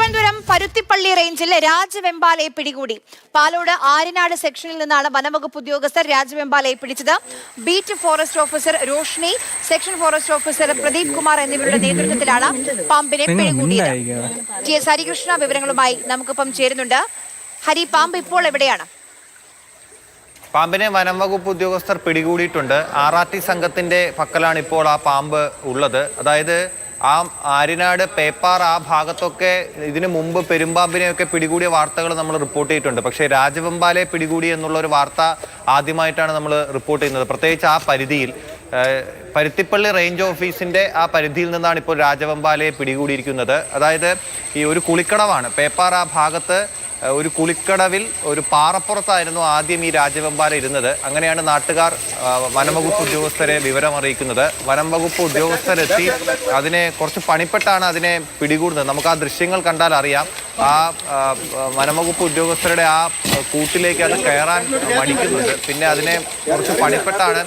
തിരുവനന്തപുരം പരുത്തിപ്പള്ളി റേഞ്ചിൽ രാജവെമ്പാലയെ പിടികൂടി. പാലോട് ആര്യനാട് സെക്ഷനിൽ നിന്നാണ് വനംവകുപ്പ് ഉദ്യോഗസ്ഥർ രാജവെമ്പാലയെ പിടിച്ചത്. Beat forest officer Roshni, section forest officer Pradeep Kumar എന്നിവരുടെ നേതൃത്വത്തിലാണ് പാമ്പിനെ പിടികൂടിയത്. ടി.എസ്. ഹരികൃഷ്ണ വിവരങ്ങളുമായി നമുക്കിപ്പം ചേരുന്നുണ്ട്. ഹരി, പാമ്പ് ഇപ്പോൾ എവിടെയാണ്? പാമ്പിനെ വനംവകുപ്പ് ഉദ്യോഗസ്ഥർ പിടികൂടിയിട്ടുണ്ട്. RRT സംഘത്തിന്റെ പക്കലാണ് ഇപ്പോൾ ആ പാമ്പ് ഉള്ളത്. അതായത് ആ ആര്യനാട്, പേപ്പാർ ആ ഭാഗത്തൊക്കെ ഇതിനു മുമ്പ് പെരുമ്പാമ്പിനെയൊക്കെ പിടികൂടിയ വാർത്തകൾ നമ്മൾ റിപ്പോർട്ട് ചെയ്തിട്ടുണ്ട്. പക്ഷേ രാജവെമ്പാലയെ പിടികൂടി എന്നുള്ള ഒരു വാർത്ത ആദ്യമായിട്ടാണ് നമ്മൾ റിപ്പോർട്ട് ചെയ്യുന്നത്. പ്രത്യേകിച്ച് ആ പരിധിയിൽ പരുത്തിപ്പള്ളി റേഞ്ച് ഓഫീസിന്റെ ആ പരിധിയിൽ നിന്നാണ് ഇപ്പോൾ രാജവെമ്പാലയെ പിടികൂടിയിരിക്കുന്നത്. അതായത് ഈ ഒരു കുളിക്കടവാണ് പേപ്പാർ ആ ഭാഗത്ത്. ഒരു കുളിക്കടവിൽ ഒരു പാറപ്പുറത്തായിരുന്നു ആദ്യം ഈ രാജവെമ്പാല ഇരുന്നത്. അങ്ങനെയാണ് നാട്ടുകാർ വനംവകുപ്പ് ഉദ്യോഗസ്ഥരെ വിവരം അറിയിക്കുന്നത്. വനംവകുപ്പ് ഉദ്യോഗസ്ഥരെത്തി അതിനെ കുറച്ച് പണിപ്പെട്ടാണ് അതിനെ പിടികൂടുന്നത്. നമുക്ക് ആ ദൃശ്യങ്ങൾ കണ്ടാൽ അറിയാം. ആ വനംവകുപ്പ് ഉദ്യോഗസ്ഥരുടെ ആ കൂട്ടിലേക്ക് അത് കയറാൻ മടിക്കുന്നുണ്ട്. പിന്നെ അതിനെ കുറച്ച് പണിപ്പെട്ടാണ്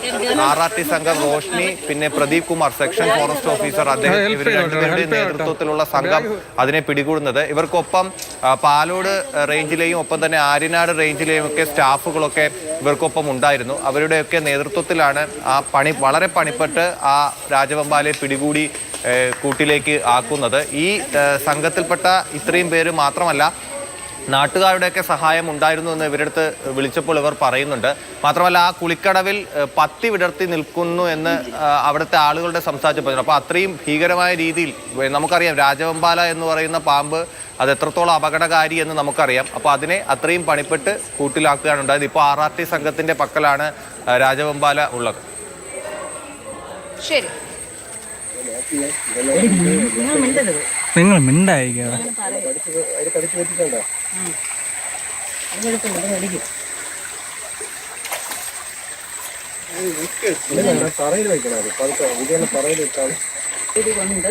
RRT സംഘം റോഷ്നി, പിന്നെ Pradeep Kumar, section forest officer, അദ്ദേഹം ഇവർ രണ്ടുപേരുടെയും നേതൃത്വത്തിലുള്ള സംഘം അതിനെ പിടികൂടുന്നത്. ഇവർക്കൊപ്പം പാലോട് റേഞ്ചിലെയും ഒപ്പം തന്നെ ആര്യനാട് റേഞ്ചിലെയും ഒക്കെ സ്റ്റാഫുകളൊക്കെ ഇവർക്കൊപ്പം ഉണ്ടായിരുന്നു. അവരുടെയൊക്കെ നേതൃത്വത്തിലാണ് ആ വളരെ പണിപ്പെട്ട് ആ രാജവെമ്പാലയെ പിടികൂടി കൂട്ടിലേക്ക് ആക്കുന്നത്. ഈ സംഘത്തിൽപ്പെട്ട ഇത്രയും പേര് മാത്രമല്ല, നാട്ടുകാരുടെയൊക്കെ സഹായം ഉണ്ടായിരുന്നു എന്ന് ഇവരടുത്ത് വിളിച്ചപ്പോൾ ഇവർ പറയുന്നുണ്ട്. മാത്രമല്ല ആ കുളിക്കടവിൽ പത്തി വിടർത്തി നിൽക്കുന്നു എന്ന് അവിടുത്തെ ആളുകളുടെ സംസാരിച്ചപ്പോൾ, അപ്പോൾ അത്രയും ഭീകരമായ രീതിയിൽ നമുക്കറിയാം രാജവെമ്പാല എന്ന് പറയുന്ന പാമ്പ് അത് എത്രത്തോളം അപകടകാരി എന്ന് നമുക്കറിയാം. അപ്പോൾ അതിനെ അത്രയും പണിപ്പെട്ട് കൂട്ടിലാക്കുകയാണ് ഉണ്ടായത്. ഇപ്പോൾ RRT സംഘത്തിന്റെ പക്കലാണ് രാജവെമ്പാല ഉള്ളത്. ശരി, നിങ്ങൾ മിണ്ടായിരിക്കും. കൊണ്ട്